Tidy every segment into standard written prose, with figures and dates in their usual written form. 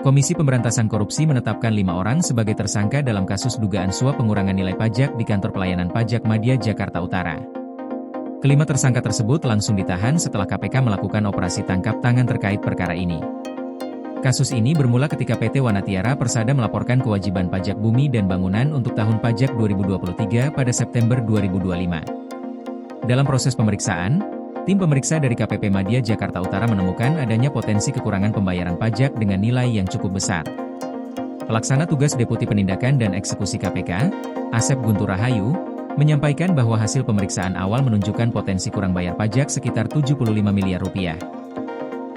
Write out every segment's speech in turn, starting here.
Komisi Pemberantasan Korupsi menetapkan 5 orang sebagai tersangka dalam kasus dugaan suap pengurangan nilai pajak di Kantor Pelayanan Pajak Madya Jakarta Utara. Kelima tersangka tersebut langsung ditahan setelah KPK melakukan operasi tangkap tangan terkait perkara ini. Kasus ini bermula ketika PT Wanatiara Persada melaporkan kewajiban pajak bumi dan bangunan untuk tahun pajak 2023 pada September 2025. Dalam proses pemeriksaan, tim pemeriksa dari KPP Madya Jakarta Utara menemukan adanya potensi kekurangan pembayaran pajak dengan nilai yang cukup besar. Pelaksana tugas Deputi Penindakan dan Eksekusi KPK, Asep Guntur Rahayu, menyampaikan bahwa hasil pemeriksaan awal menunjukkan potensi kurang bayar pajak sekitar 75 miliar rupiah.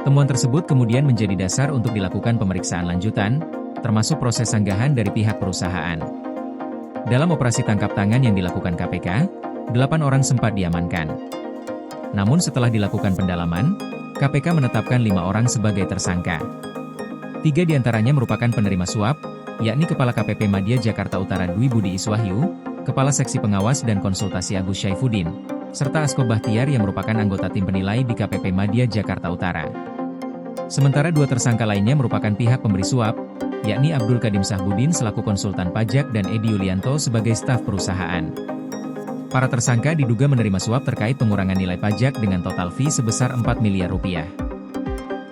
Temuan tersebut kemudian menjadi dasar untuk dilakukan pemeriksaan lanjutan, termasuk proses sanggahan dari pihak perusahaan. Dalam operasi tangkap tangan yang dilakukan KPK, 8 orang sempat diamankan. Namun setelah dilakukan pendalaman, KPK menetapkan 5 orang sebagai tersangka. 3 diantaranya merupakan penerima suap, yakni Kepala KPP Madya Jakarta Utara Dwi Budi Iswahyu, Kepala Seksi Pengawas dan Konsultasi Agus Syaifuddin, serta Asko Bahtiar yang merupakan anggota tim penilai di KPP Madya Jakarta Utara. Sementara 2 tersangka lainnya merupakan pihak pemberi suap, yakni Abdul Kadim Sahbudin selaku konsultan pajak dan Edi Yulianto sebagai staf perusahaan. Para tersangka diduga menerima suap terkait pengurangan nilai pajak dengan total fee sebesar 4 miliar rupiah.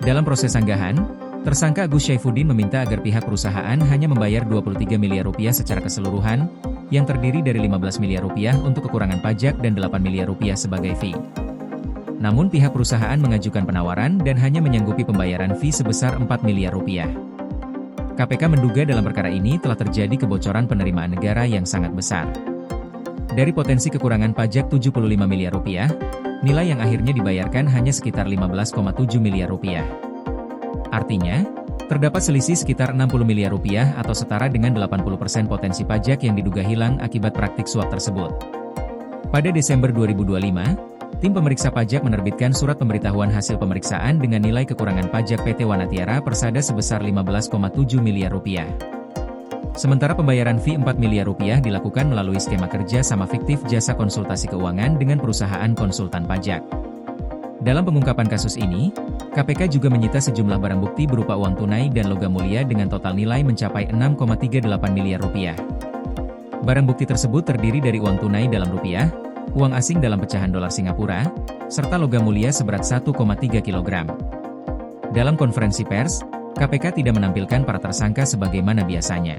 Dalam proses sanggahan, tersangka Agus Syaifuddin meminta agar pihak perusahaan hanya membayar 23 miliar rupiah secara keseluruhan, yang terdiri dari 15 miliar rupiah untuk kekurangan pajak dan 8 miliar rupiah sebagai fee. Namun pihak perusahaan mengajukan penawaran dan hanya menyanggupi pembayaran fee sebesar 4 miliar rupiah. KPK menduga dalam perkara ini telah terjadi kebocoran penerimaan negara yang sangat besar. Dari potensi kekurangan pajak 75 miliar rupiah, nilai yang akhirnya dibayarkan hanya sekitar 15,7 miliar rupiah. Artinya, terdapat selisih sekitar 60 miliar rupiah atau setara dengan 80% potensi pajak yang diduga hilang akibat praktik suap tersebut. Pada Desember 2025, tim pemeriksa pajak menerbitkan surat pemberitahuan hasil pemeriksaan dengan nilai kekurangan pajak PT Wanatiara Persada sebesar 15,7 miliar rupiah. Sementara pembayaran fee 4 miliar rupiah dilakukan melalui skema kerja sama fiktif jasa konsultasi keuangan dengan perusahaan konsultan pajak. Dalam pengungkapan kasus ini, KPK juga menyita sejumlah barang bukti berupa uang tunai dan logam mulia dengan total nilai mencapai 6,38 miliar rupiah. Barang bukti tersebut terdiri dari uang tunai dalam rupiah, uang asing dalam pecahan dolar Singapura, serta logam mulia seberat 1,3 kg. Dalam konferensi pers, KPK tidak menampilkan para tersangka sebagaimana biasanya.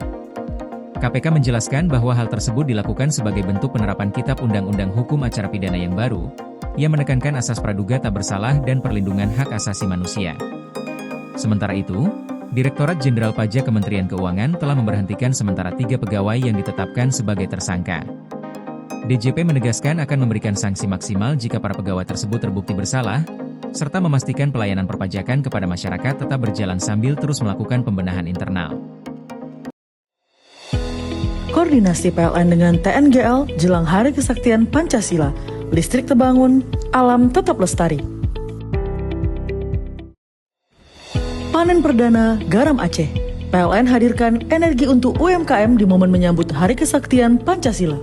KPK menjelaskan bahwa hal tersebut dilakukan sebagai bentuk penerapan Kitab Undang-Undang Hukum Acara Pidana yang baru, yang menekankan asas praduga tak bersalah dan perlindungan hak asasi manusia. Sementara itu, Direktorat Jenderal Pajak Kementerian Keuangan telah memberhentikan sementara 3 pegawai yang ditetapkan sebagai tersangka. DJP menegaskan akan memberikan sanksi maksimal jika para pegawai tersebut terbukti bersalah, serta memastikan pelayanan perpajakan kepada masyarakat tetap berjalan sambil terus melakukan pembenahan internal. Koordinasi PLN dengan TNGL jelang Hari Kesaktian Pancasila, listrik terbangun, alam tetap lestari. Panen perdana garam Aceh. PLN hadirkan energi untuk UMKM di momen menyambut Hari Kesaktian Pancasila.